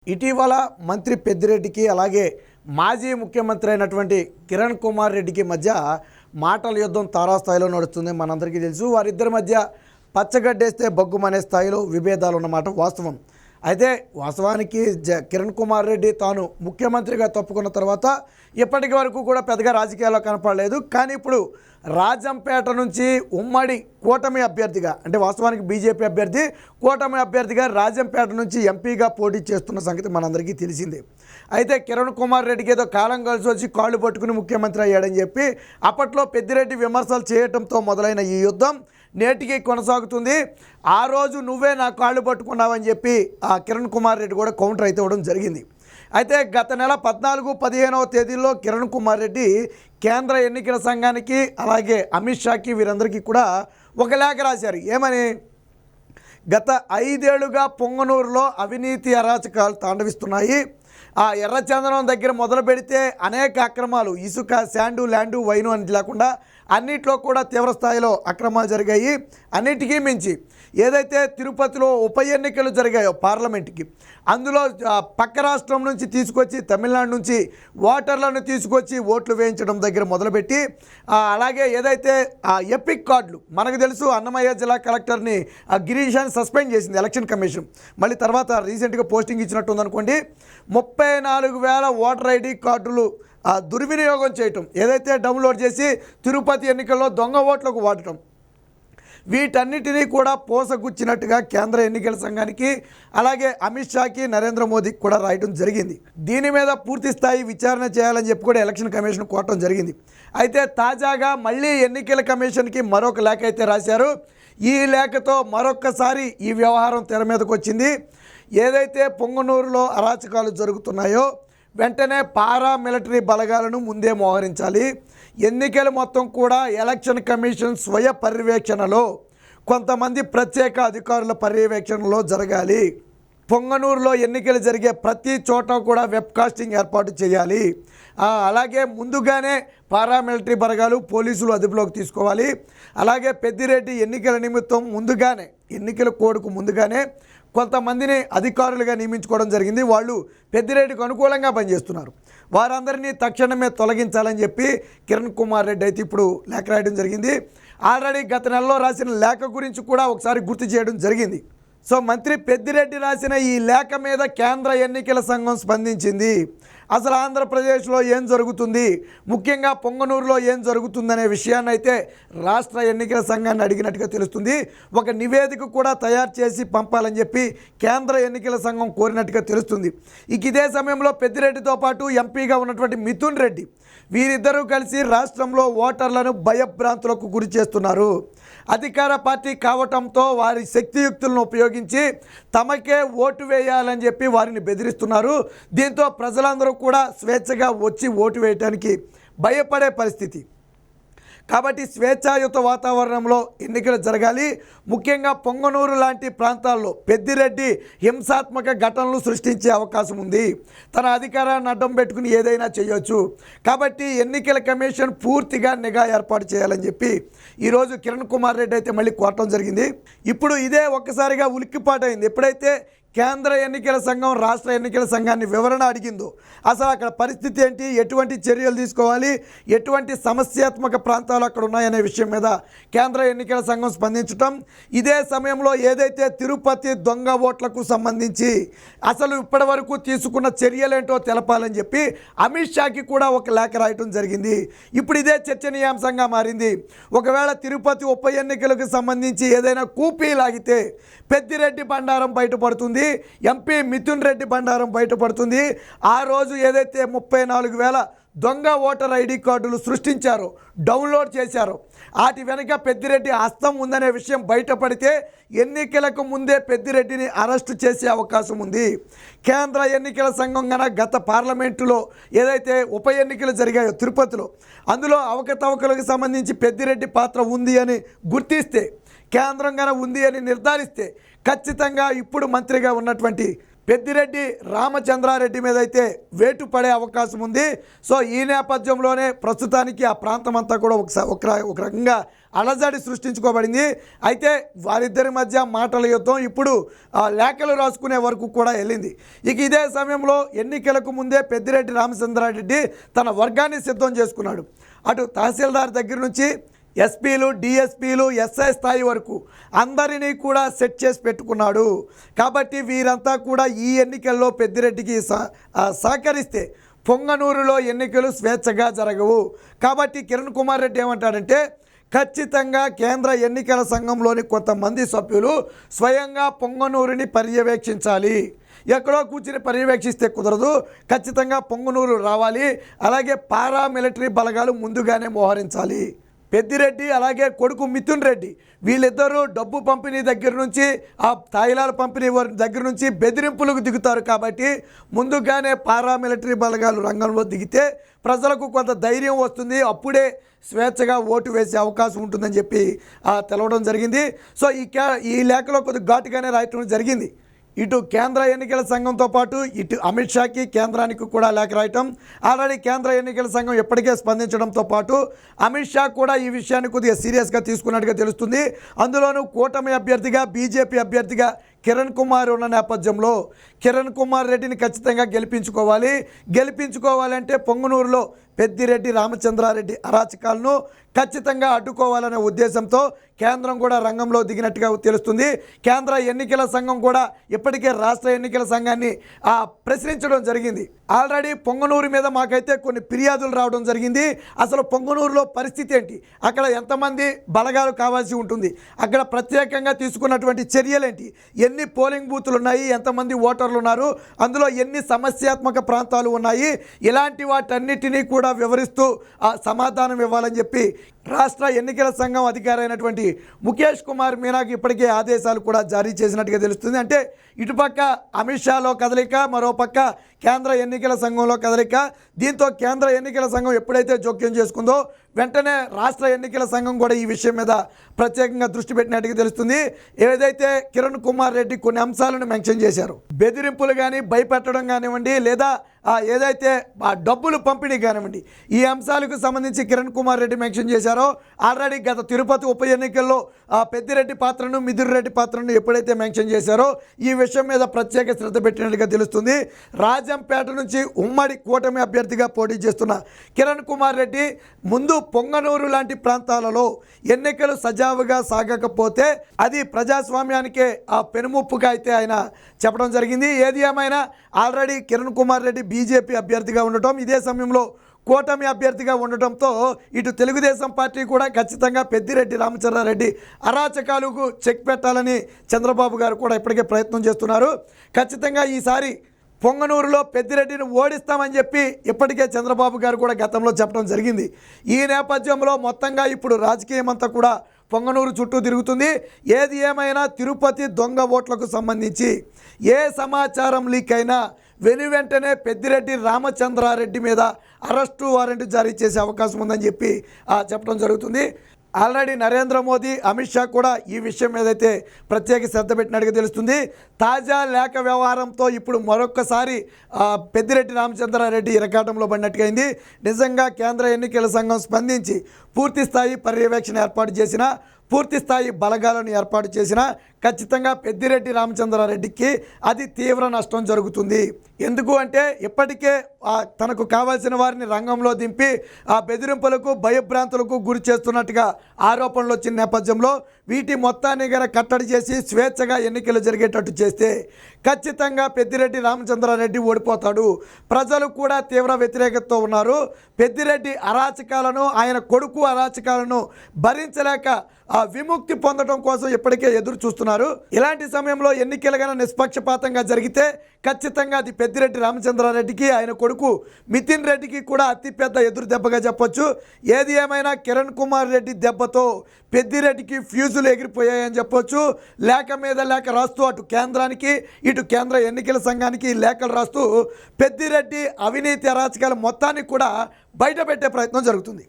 ఇటీవల మంత్రి పెద్దిరెడ్డికి అలాగే మాజీ ముఖ్యమంత్రి అయినటువంటి కిరణ్ కుమార్ రెడ్డికి మధ్య మాటల యుద్ధం తారాస్థాయిలో నడుస్తుంది. మనందరికీ తెలుసు వారిద్దరి మధ్య పచ్చగడ్డేస్తే బగ్గుమనే స్థాయిలో విభేదాలు ఉన్నమాట వాస్తవం. అయితే వాస్తవానికి కిరణ్ కుమార్ రెడ్డి తాను ముఖ్యమంత్రిగా తప్పుకున్న తర్వాత ఇప్పటికి వరకు కూడా పెద్దగా రాజకీయాల్లో కనపడలేదు. కానీ ఇప్పుడు రాజంపేట నుంచి ఉమ్మడి కూటమి అభ్యర్థిగా అంటే వాస్తవానికి బీజేపీ అభ్యర్థి కూటమి అభ్యర్థిగా రాజంపేట నుంచి ఎంపీగా పోటీ చేస్తున్న సంగతి మనందరికీ తెలిసిందే. అయితే కిరణ్ కుమార్ రెడ్డికి ఏదో కాలం కలిసి వచ్చి కాళ్ళు పట్టుకుని ముఖ్యమంత్రి అయ్యాడని చెప్పి అప్పట్లో పెద్దిరెడ్డి విమర్శలు చేయడంతో మొదలైన ఈ యుద్ధం నేటికి కొనసాగుతుంది. ఆ రోజు నువ్వే నా కాళ్ళు పట్టుకున్నావని చెప్పి ఆ కిరణ్ కుమార్ రెడ్డి కూడా కౌంటర్ అయితే ఇవ్వడం జరిగింది. అయితే గత నెల 14, 15వ తేదీల్లో కిరణ్ కుమార్ రెడ్డి కేంద్ర ఎన్నికల సంఘానికి అలాగే అమిత్ షాకి వీరందరికీ కూడా ఒక లేఖ రాశారు. ఏమని? గత 5 ఏళ్లుగా పొంగనూరులో అవినీతి అరాచకాలు తాండవిస్తున్నాయి. ఆ ఎర్రచందనం దగ్గర మొదలు పెడితే అనేక అక్రమాలు, ఇసుక, శాండు, ల్యాండు, వైను అని లేకుండా అన్నిట్లో కూడా తీవ్ర స్థాయిలో అక్రమాలు జరిగాయి. అన్నిటికీ మించి ఏదైతే తిరుపతిలో ఉప ఎన్నికలు జరిగాయో పార్లమెంట్కి, అందులో పక్క రాష్ట్రం నుంచి తీసుకొచ్చి తమిళనాడు నుంచి ఓటర్లను తీసుకొచ్చి ఓట్లు వేయించడం దగ్గర మొదలుపెట్టి అలాగే ఏదైతే ఎపిక్ కార్డులు మనకు తెలుసు అన్నమయ్య జిల్లా కలెక్టర్ని గిరీషాన్ని సస్పెండ్ చేసింది ఎలక్షన్ కమిషన్. మళ్ళీ తర్వాత రీసెంట్గా పోస్టింగ్ ఇచ్చినట్టు ఉందనుకోండి. 34,000 ఓటర్ ఐడి కార్డులు దుర్వినియోగం చేయటం, ఏదైతే డౌన్లోడ్ చేసి తిరుపతి ఎన్నికల్లో దొంగ ఓట్లకు వాడటం, వీటన్నిటినీ కూడా పోసగుచ్చినట్టుగా కేంద్ర ఎన్నికల సంఘానికి అలాగే అమిత్ షాకి నరేంద్ర మోదీకి కూడా రాయడం జరిగింది. దీని మీద పూర్తి స్థాయి విచారణ చేయాలని చెప్పి కూడా ఎలక్షన్ కమిషన్ కోరటం జరిగింది. అయితే తాజాగా మళ్ళీ ఎన్నికల కమిషన్కి మరొక లేఖ అయితే రాశారు. ఈ లేఖతో మరొక్కసారి ఈ వ్యవహారం తెర మీదకు వచ్చింది. ఏదైతే పొంగనూరులో అరాచకాలు జరుగుతున్నాయో వెంటనే పారామిలిటరీ బలగాలను ముందే మోహరించాలి. ఎన్నికలు మొత్తం కూడా ఎలక్షన్ కమిషన్ స్వయ పర్యవేక్షణలో కొంతమంది ప్రత్యేక అధికారుల పర్యవేక్షణలో జరగాలి. పొంగనూరులో ఎన్నికలు జరిగే ప్రతి చోట కూడా వెబ్కాస్టింగ్ ఏర్పాటు చేయాలి. అలాగే ముందుగానే పారామిలిటరీ బలగాలు, పోలీసులు అదుపులోకి తీసుకోవాలి. అలాగే పెద్దిరెడ్డి ఎన్నికల నిమిత్తం ముందుగానే ఎన్నికల కోడ్కు ముందుగానే కొంతమందిని అధికారులుగా నియమించుకోవడం జరిగింది. వాళ్ళు పెద్దిరెడ్డికి అనుకూలంగా పనిచేస్తున్నారు. వారందరినీ తక్షణమే తొలగించాలని చెప్పి కిరణ్ కుమార్ రెడ్డి అయితే ఇప్పుడు లేఖ రాయడం జరిగింది. ఆల్రెడీ గత నెలలో రాసిన లేఖ గురించి కూడా ఒకసారి గుర్తు చేయడం జరిగింది. సో మంత్రి పెద్దిరెడ్డి రాసిన ఈ లేఖ మీద కేంద్ర ఎన్నికల సంఘం స్పందించింది. అసలు ఆంధ్రప్రదేశ్లో ఏం జరుగుతుంది, ముఖ్యంగా పొంగనూరులో ఏం జరుగుతుందనే విషయాన్ని అయితే రాష్ట్ర ఎన్నికల సంఘాన్ని అడిగినట్టుగా తెలుస్తుంది. ఒక నివేదిక కూడా తయారు చేసి పంపాలని చెప్పి కేంద్ర ఎన్నికల సంఘం కోరినట్టుగా తెలుస్తుంది. ఇదే సమయంలో పెద్దిరెడ్డితో పాటు ఎంపీగా ఉన్నటువంటి మిథున్ రెడ్డి వీరిద్దరూ కలిసి రాష్ట్రంలో ఓటర్లను భయభ్రాంతులకు గురి చేస్తున్నారు. అధికార పార్టీ కావటంతో వారి శక్తియుక్తులను ఉపయోగించి తమకే ఓటు వేయాలని చెప్పి వారిని బెదిరిస్తున్నారు. దీంతో ప్రజలందరూ కూడా స్వేచ్ఛగా వచ్చి ఓటు వేయడానికి భయపడే పరిస్థితి. కాబట్టి స్వేచ్ఛాయుత వాతావరణంలో ఎన్నికలు జరగాలి. ముఖ్యంగా పొంగనూరు లాంటి ప్రాంతాల్లో పెద్దిరెడ్డి హింసాత్మక ఘటనలు సృష్టించే అవకాశం ఉంది. తన అధికారాన్ని అడ్డం పెట్టుకుని ఏదైనా చేయొచ్చు. కాబట్టి ఎన్నికల కమిషన్ పూర్తిగా నిఘా ఏర్పాటు చేయాలని చెప్పి ఈరోజు కిరణ్ కుమార్ రెడ్డి అయితే మళ్ళీ కోరటం జరిగింది. ఇప్పుడు ఇదే ఒక్కసారిగా ఉలిక్కిపాటైంది. ఎప్పుడైతే కేంద్ర ఎన్నికల సంఘం రాష్ట్ర ఎన్నికల సంఘాన్ని వివరణ అడిగిందో అసలు అక్కడ పరిస్థితి ఏంటి, ఎటువంటి చర్యలు తీసుకోవాలి, ఎటువంటి సమస్యాత్మక ప్రాంతాలు అక్కడ ఉన్నాయనే విషయం మీద కేంద్ర ఎన్నికల సంఘం స్పందించటం, ఇదే సమయంలో ఏదైతే తిరుపతి దొంగ ఓట్లకు సంబంధించి అసలు ఇప్పటి వరకు తీసుకున్న చర్యలేంటో తెలపాలని చెప్పి అమిత్ షాకి కూడా ఒక లేఖ రాయటం జరిగింది. ఇప్పుడు ఇదే చర్చనీయాంశంగా మారింది. ఒకవేళ తిరుపతి ఉప ఎన్నికలకు సంబంధించి ఏదైనా కూపీ లాగితే పెద్దిరెడ్డి బండారం బయటపడుతుంది, ఎంపీ మిథున్ రెడ్డి బండారం బయటపడుతుంది. ఆ రోజు ఏదైతే 34,000 దొంగ ఓటర్ ఐడి కార్డులు సృష్టించారో, డౌన్లోడ్ చేశారో, వాటి వెనుక పెద్దిరెడ్డి హస్తం ఉందనే విషయం బయటపడితే ఎన్నికలకు ముందే పెద్దిరెడ్డిని అరెస్టు చేసే అవకాశం ఉంది. కేంద్ర ఎన్నికల సంఘం కనుక గత పార్లమెంటులో ఏదైతే ఉప ఎన్నికలు జరిగాయో తిరుపతిలో, అందులో అవకతవకలకు సంబంధించి పెద్దిరెడ్డి పాత్ర ఉంది అని గుర్తిస్తే, కేంద్రం కనుక ఉంది అని నిర్ధారిస్తే ఖచ్చితంగా ఇప్పుడు మంత్రిగా ఉన్నటువంటి పెద్దిరెడ్డి రామచంద్రారెడ్డి మీద అయితే వేటు పడే అవకాశం ఉంది. సో ఈ నేపథ్యంలోనే ప్రస్తుతానికి ఆ ప్రాంతం అంతా కూడా ఒక రకంగా అలజడి సృష్టించుకోబడింది. అయితే వారిద్దరి మధ్య మాటల యుద్ధం ఇప్పుడు లేఖలు రాసుకునే వరకు కూడా వెళ్ళింది. ఇక ఇదే సమయంలో ఎన్నికలకు ముందే పెద్దిరెడ్డి రామచంద్రారెడ్డి తన వర్గాన్ని సిద్ధం చేసుకున్నాడు. అటు తహసీల్దార్ దగ్గర నుంచి ఎస్పీలు, డిఎస్పీలు, ఎస్ఐ స్థాయి వరకు అందరినీ కూడా సెట్ చేసి పెట్టుకున్నాడు. కాబట్టి వీరంతా కూడా ఈ ఎన్నికల్లో పెద్దిరెడ్డికి సహకరిస్తే పొంగనూరులో ఎన్నికలు స్వేచ్ఛగా జరగవు. కాబట్టి కిరణ్ కుమార్ రెడ్డి ఏమంటాడంటే ఖచ్చితంగా కేంద్ర ఎన్నికల సంఘంలోని కొంతమంది సభ్యులు స్వయంగా పొంగనూరుని పర్యవేక్షించాలి. ఎక్కడో కూర్చుని పర్యవేక్షిస్తే కుదరదు, ఖచ్చితంగా పొంగనూరు రావాలి. అలాగే పారామిలిటరీ బలగాలు ముందుగానే మోహరించాలి. పెద్దిరెడ్డి అలాగే కొడుకు మిథున్ రెడ్డి వీళ్ళిద్దరూ డబ్బు పంపిణీ దగ్గర నుంచి ఆ తాయిలాల పంపిణీ దగ్గర నుంచి బెదిరింపులకు దిగుతారు. కాబట్టి ముందుగానే పారామిలిటరీ బలగాలు రంగంలో దిగితే ప్రజలకు కొంత ధైర్యం వస్తుంది, అప్పుడే స్వేచ్ఛగా ఓటు వేసే అవకాశం ఉంటుందని చెప్పి తెలవడం జరిగింది. సో ఈ లేఖలో కొద్దిగా ఘాటుగానే రాయటం జరిగింది. ఇటు కేంద్ర ఎన్నికల సంఘంతో పాటు ఇటు అమిత్ షాకి కేంద్రానికి కూడా లేఖ రాయటం, ఆల్రెడీ కేంద్ర ఎన్నికల సంఘం ఎప్పటికే స్పందించడంతో పాటు అమిత్ షా కూడా ఈ విషయాన్ని కొద్దిగా సీరియస్గా తీసుకున్నట్టుగా తెలుస్తుంది. అందులోనూ కూటమి అభ్యర్థిగా బీజేపీ అభ్యర్థిగా కిరణ్ కుమార్ ఉన్న నేపథ్యంలో కిరణ్ కుమార్ రెడ్డిని ఖచ్చితంగా గెలిపించుకోవాలంటే పొంగనూరులో పెద్దిరెడ్డి రామచంద్రారెడ్డి అరాచకాలను ఖచ్చితంగా అడ్డుకోవాలనే ఉద్దేశంతో కేంద్రం కూడా రంగంలో దిగినట్టుగా తెలుస్తుంది. కేంద్ర ఎన్నికల సంఘం కూడా ఇప్పటికే రాష్ట్ర ఎన్నికల సంఘాన్ని ప్రశ్నించడం జరిగింది. ఆల్రెడీ పొంగనూరు మీద మాకైతే కొన్ని ఫిర్యాదులు రావడం జరిగింది. అసలు పొంగనూరులో పరిస్థితి ఏంటి, అక్కడ ఎంతమంది బలగాలు కావాల్సి ఉంటుంది, అక్కడ ప్రత్యేకంగా తీసుకున్నటువంటి చర్యలేంటి, ఎన్ని పోలింగ్ బూతులు ఉన్నాయి, ఎంతమంది ఓటర్లు ఉన్నారు, అందులో ఎన్ని సమస్యాత్మక ప్రాంతాలు ఉన్నాయి, ఇలాంటి వాటన్నిటినీ కూడా వివరిస్తూ సమాధానం ఇవ్వాలని చెప్పి రాష్ట్ర ఎన్నికల సంఘం అధికారి అయినటువంటి ముఖేష్ కుమార్ మీనాకి ఇప్పటికే ఆదేశాలు కూడా జారీ చేసినట్టుగా తెలుస్తుంది. అంటే ఇటుపక్క అమిత్ షాలో కదలిక, మరోపక్క కేంద్ర ఎన్నికల సంఘంలో కదలిక. దీంతో కేంద్ర ఎన్నికల సంఘం ఎప్పుడైతే జోక్యం చేసుకుందో వెంటనే రాష్ట్ర ఎన్నికల సంఘం కూడా ఈ విషయం మీద ప్రత్యేకంగా దృష్టి పెట్టినట్టుగా తెలుస్తుంది. ఏదైతే కిరణ్ కుమార్ రెడ్డి కొన్ని అంశాలను మెన్షన్ చేశారు, బెదిరింపులు కానీ, భయపెట్టడం కానివ్వండి, లేదా ఏదైతే డబ్బులు పంపిణీ కానివ్వండి, ఈ అంశాలకు సంబంధించి కిరణ్ కుమార్ రెడ్డి మెన్షన్ చేశారో ఆల్రెడీ గత తిరుపతి ఉప ఎన్నికల్లో పెద్దిరెడ్డి పాత్రను, మిథున్ రెడ్డి పాత్రను ఎప్పుడైతే మెన్షన్ చేశారో ఈ విషయం మీద ప్రత్యేక శ్రద్ధ పెట్టినట్టుగా తెలుస్తుంది. రాజంపేట నుంచి ఉమ్మడి కూటమి అభ్యర్థిగా పోటీ చేస్తున్న కిరణ్ కుమార్ రెడ్డి ముందు పొంగనూరు లాంటి ప్రాంతాలలో ఎన్నికలు సజావుగా సాగకపోతే అది ప్రజాస్వామ్యానికే పెనుముప్పుగా అయితే ఆయన చెప్పడం జరిగింది. ఏది ఏమైనా ఆల్రెడీ కిరణ్ కుమార్ రెడ్డి బీజేపీ అభ్యర్థిగా ఉండటం, ఇదే సమయంలో కూటమి అభ్యర్థిగా ఉండటంతో ఇటు తెలుగుదేశం పార్టీ కూడా ఖచ్చితంగా పెద్దిరెడ్డి రామచంద్రారెడ్డి అరాచకాలకు చెక్ పెట్టాలని చంద్రబాబు గారు కూడా ఇప్పటికే ప్రయత్నం చేస్తున్నారు. ఖచ్చితంగా ఈసారి పొంగనూరులో పెద్దిరెడ్డిని ఓడిస్తామని చెప్పి ఇప్పటికే చంద్రబాబు గారు కూడా గతంలో చెప్పడం జరిగింది. ఈ నేపథ్యంలో మొత్తంగా ఇప్పుడు రాజకీయం అంతా కూడా పొంగనూరు చుట్టూ తిరుగుతుంది. ఏది ఏమైనా తిరుపతి దొంగ ఓట్లకు సంబంధించి ఏ సమాచారం లీక్ అయినా వెంటనే పెద్దిరెడ్డి రామచంద్రారెడ్డి మీద అరెస్టు వారెంట్ జారీ చేసే అవకాశం ఉందని చెప్పి చెప్పడం జరుగుతుంది. ఆల్రెడీ నరేంద్ర మోదీ, అమిత్ షా కూడా ఈ విషయం మీద అయితే ప్రత్యేక శ్రద్ధ పెట్టినట్టుగా తెలుస్తుంది. తాజా లేఖ వ్యవహారంతో ఇప్పుడు మరొక్కసారి పెద్దిరెడ్డి రామచంద్రారెడ్డి ఇరకాటంలో పడినట్టుగా అయింది. నిజంగా కేంద్ర ఎన్నికల సంఘం స్పందించి పూర్తిస్థాయి పర్యవేక్షణ ఏర్పాటు చేసిన, పూర్తిస్థాయి బలగాలను ఏర్పాటు చేసిన ఖచ్చితంగా పెద్దిరెడ్డి రామచంద్రారెడ్డికి అది తీవ్ర నష్టం జరుగుతుంది. ఎందుకు అంటే ఇప్పటికే తనకు కావాల్సిన వారిని రంగంలో దింపి బెదిరింపులకు, భయభ్రాంతులకు గురి చేస్తున్నట్టుగా ఆరోపణలు వచ్చిన నేపథ్యంలో వీటి మొత్తాన్ని గన కట్టడి చేసి స్వేచ్ఛగా ఎన్నికలు జరిగేటట్టు చేస్తే ఖచ్చితంగా పెద్దిరెడ్డి రామచంద్రారెడ్డి ఓడిపోతాడు. ప్రజలు కూడా తీవ్ర వ్యతిరేకతతో ఉన్నారు. పెద్దిరెడ్డి అరాచకాలను, ఆయన కొడుకు అరాచకాలను భరించలేక విముక్తి పొందడం కోసం ఇప్పటికే ఎదురు చూస్తున్నారు. ఇలాంటి సమయంలో ఎన్నికలు గన నిష్పక్షపాతంగా జరిగితే ఖచ్చితంగా అది పెద్దిరెడ్డి రామచంద్రారెడ్డికి, ఆయన కొడుకు మిథున్ రెడ్డికి కూడా అతిపెద్ద ఎదురు దెబ్బగా చెప్పొచ్చు. ఏది ఏమైనా కిరణ్ కుమార్ రెడ్డి దెబ్బతో పెద్దిరెడ్డికి ఫ్యూజులు ఎగిరిపోయాయని చెప్పొచ్చు. లేఖ మీద లేఖ రాస్తూ అటు కేంద్రానికి, ఇటు కేంద్ర ఎన్నికల సంఘానికి లేఖలు రాస్తూ పెద్దిరెడ్డి అవినీతి అరాచకాల మొత్తాన్ని కూడా బయట పెట్టే ప్రయత్నం జరుగుతుంది.